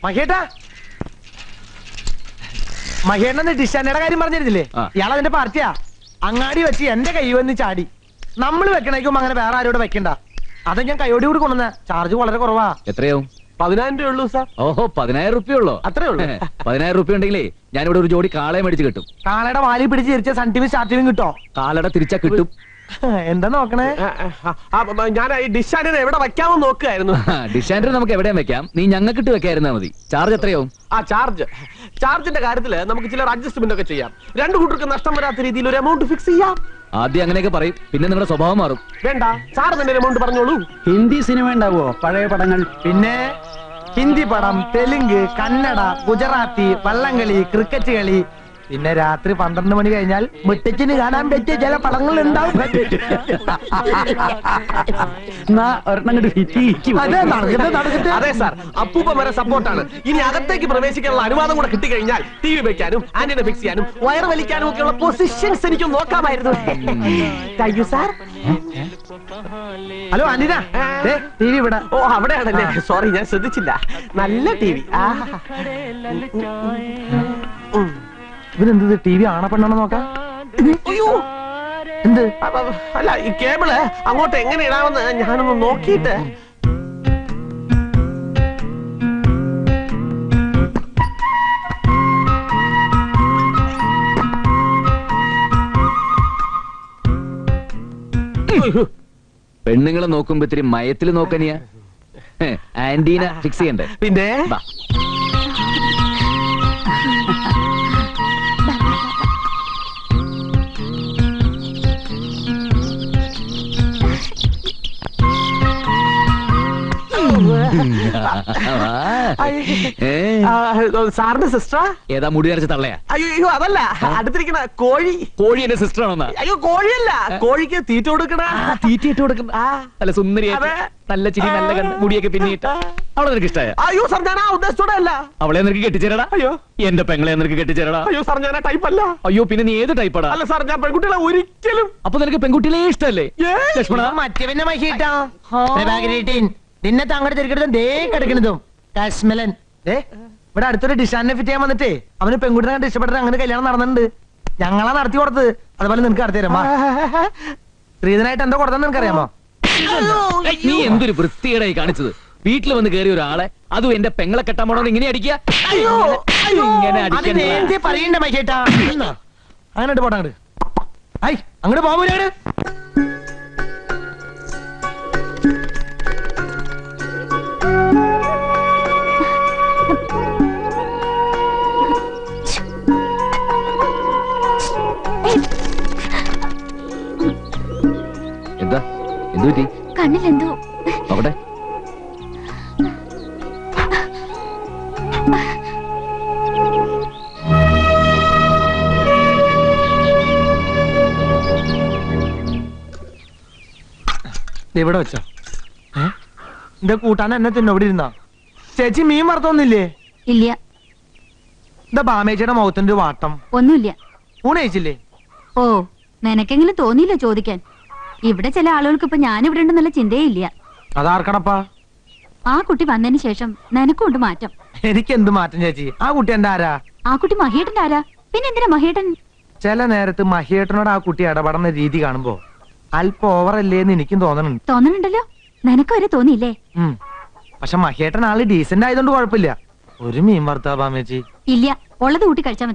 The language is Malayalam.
മഹേട്ടാ, മഹേട്ടന്റെ ഡിഷാനയുടെ കാര്യം പറഞ്ഞിരുന്നില്ലേ? ഇയാൾ അതിന്റെ പാർട്ടിയാ. അങ്ങാടി വെച്ച് എന്റെ കൈ വന്ന് ചാടി. നമ്മൾ വെക്കണേക്കും അങ്ങനെ വേറെ ആരോട് വെക്കണ്ട. അത് ഞാൻ കൈയോടി കൂടി കൊണ്ടുവന്ന. ചാർജ് വളരെ കുറവാ. എത്രയാവും? 10,000 രൂപ ഉള്ളൂ സാർ. ഓഹോ, 10,000 റുപ്യ ഉള്ളോ? അത്രേ ഉള്ളൂ. 10,000 റുപ്യ ഉണ്ടെങ്കിലേ ഞാനിവിടെ ഒരു ജോഡി കാളയെ മേടിച്ച് കിട്ടും. കാളയുടെ വാലി പിടിച്ച് തിരിച്ച സൺടിവി സ്റ്റാർട്ടിവും കിട്ടോ? കാളയുടെ തിരിച്ചാ കിട്ടും. എന്താ നോക്കണേ? ഞാൻ ഈ ഡിഷാൻഡിനെ എവിടെ വെക്കാമെന്ന് നോക്കുകയായിരുന്നു. ഡിഷാൻഡർ നമുക്ക് എവിടെയും വെക്കാം. നീ ഞങ്ങൾക്കിട്ട് വെക്കായിരുന്നാ മതി. ചാർജ് എത്രയാവും? ചാർജിന്റെ കാര്യത്തില് നമുക്ക് ചില അഡ്ജസ്റ്റ്മെന്റ് ഒക്കെ ചെയ്യാം. രണ്ടു കൂട്ടർക്ക് നഷ്ടം വരാത്ത രീതിയിൽ ഒരു എമൗണ്ട് ഫിക്സ് ചെയ്യാം. ആദ്യം അങ്ങനെയൊക്കെ പറയും, പിന്നെ നിങ്ങളുടെ സ്വഭാവം മാറും. വേണ്ട, സാർ തന്നെ എമൗണ്ട് പറഞ്ഞോളൂ. ഹിന്ദി സിനിമ ഉണ്ടാവോ? പഴയ പടങ്ങൾ? പിന്നെ ഹിന്ദി പടം, തെലുങ്ക്, കന്നഡ, ഗുജറാത്തി, വള്ളംകളി, ക്രിക്കറ്റ് കളി, പിന്നെ രാത്രി 12 മണി കഴിഞ്ഞാൽ മുട്ടച്ചിന് കാണാൻ പറ്റിയ ചില പടങ്ങൾ ഉണ്ടാവും. അതെ സാർ, അപ്പൂപ്പ വരെ സപ്പോർട്ടാണ്. ഇനി അകത്തേക്ക് പ്രവേശിക്കാനുള്ള അനുവാദം കൂടെ കിട്ടിക്കഴിഞ്ഞാൽ ടി വി വെക്കാനും ആന്റിനെ ഫിക്സ് ചെയ്യാനും വയർ വലിക്കാനും ഒക്കെയുള്ള പൊസിഷൻസ് എനിക്ക് നോക്കാമായിരുന്നു. Thank you sir. Hello antenna, T V ഇവിടെ. ഓ, അവിടെയാണല്ലേ? സോറി, ഞാൻ ശ്രദ്ധിച്ചില്ല. നല്ല ടി വി. ഇവനെന്ത് ടി വി ആണ പെണ്ണാണോ നോക്കാം? എന്ത്? അല്ല, ഈ കേബിള് അങ്ങോട്ട് എങ്ങനെ ഇടാമെന്ന് ഞാനൊന്ന് നോക്കിയിട്ട്. പെണ്ണുങ്ങളെ നോക്കുമ്പോ ഇത്തിരി മയത്തില് നോക്കനിയാ. ആന്റീന ഫിക്സ് ചെയ്യണ്ടേ? പിന്നെ സാറിന്റെ സിസ്റ്ററാ? ഏതാ മുടി അരച്ച തള്ളയാ? അയ്യോ, അതല്ല, അടുത്തിരിക്കണ കോഴി. കോഴി എന്റെ സിസ്റ്റർ ആണോ? അയ്യോ, കോഴിയല്ല, കോഴിക്ക് തീറ്റ കൊടുക്കണ. തീറ്റയിട്ട് കൊടുക്കുന്ന നല്ല സുന്ദരിയായിട്ട്, നല്ല ചിരി, നല്ല കണ്ണ്, മുടിയൊക്കെ പിന്നിട്ട്. അവളെ നിനക്ക് ഇഷ്ടമായ? അയ്യോ സാർ, ഞാൻ ആ ഉദ്ദേശത്തോടെ അല്ല. അവളെ നിനക്ക് കെട്ടിച്ചേരടാ. അയ്യോ, എന്റെ പെങ്ങളെ നിനക്ക് കെട്ടിച്ചേരടാ. അയ്യോ സാർ, ഞാൻ ആ ടൈപ്പ് അല്ല. അയ്യോ, പിന്നെ നീ ഏത് ടൈപ്പാടാ? അല്ല സാർ, ഞാൻ പെൺകുട്ടികളെ ഒരിക്കലും. അപ്പൊ നിനക്ക് പെൺകുട്ടികളെ ഇഷ്ടല്ലേ? ലക്ഷ്മണ, മറ്റവന്റെ മഹിട്ടാ നിന്നെ താങ്കളുടെ തിരിക്കടുത്തും ദേ കിടക്കണതും കാശ്മലൻ. ഇവിടെ അടുത്തൊരു ഡിഷാനെ ഫിറ്റ് ചെയ്യാൻ വന്നിട്ടേ അവന് പെൺകുട്ടിനെ കണ്ട് ഇഷ്ടപ്പെട്ടിട്ട് അങ്ങനെ കല്യാണം നടന്നിട്ടുണ്ട്. ഞങ്ങളാ നടത്തി കൊടുത്തത്. അതുപോലെ നിനക്ക് നടത്തി തരാം. സ്ത്രീധനായിട്ട് എന്താ കൊടുത്തെന്ന് നിനക്കറിയാമോ? നീ എന്തൊരു വൃത്തികേടായി കാണിച്ചത്. വീട്ടിൽ വന്ന് കയറിയ ഒരാളെ, അതും എന്റെ പെങ്ങളെ കെട്ടാൻ പോണോ ഇങ്ങനെ അടിക്കുക? പറയണ്ട മൈക്കേട്ടാ. അങ്ങനെ പോട്ടെ അങ്ങോട്ട്. ഐ അങ്ങോട്ട് പോകൂല. എന്താ എന്തു പറ്റി? കണ്ണിലെന്തോ. അവിടെ ഇവിടെ വെച്ചോ. എന്റെ കൂട്ടാൻ എന്നെ തിന്നോ? ഇവിടെ ഇരുന്നാ? ചേച്ചി മീൻ വറുത്തൊന്നില്ലേ? ഇല്ല. എന്താ ബാമേച്ചിയുടെ മുഖത്തിന്റെ വാട്ടം? ഒന്നുമില്ല. ഊണ് കഴിച്ചില്ലേ? ഓ, നിനക്കെങ്കിലും തോന്നിയില്ല ചോദിക്കാൻ. ഇവിടെ ചില ആളുകൾക്ക് ഇപ്പൊ ഞാനിവിടെ ഉണ്ടെന്നുള്ള ചിന്തയേ ഇല്ല. അതാർക്കണപ്പാ? ആ കുട്ടി വന്നതിന് ശേഷം നിനക്കുണ്ട് മാറ്റം. എനിക്ക് എന്ത് മാറ്റം ചേച്ചി? ആ കുട്ടി എന്റെ ആരാ? ആ കുട്ടി മഹേട്ടന്റെ ആരാ? പിന്നെ എന്തിനാ മഹേട്ടൻ? ചില നേരത്ത് മഹേട്ടനോട് ആ കുട്ടി ഇടപെടുന്ന രീതി കാണുമ്പോ അല്പം ഓവറല്ലേന്ന് എനിക്കും തോന്നണുണ്ട്. തോന്നണുണ്ടല്ലോ, നിനക്ക് വരെ തോന്നിയില്ലേ? പക്ഷെ മഹേട്ടൻ ആള് ഡീസന്റ് ആയതുകൊണ്ട് കുഴപ്പമില്ല. ഒരു മീൻ വറുത്താ ബാമേച്ചി? ഇല്ല, ഉള്ളത് കൂട്ടി കഴിച്ചാൽ മതി.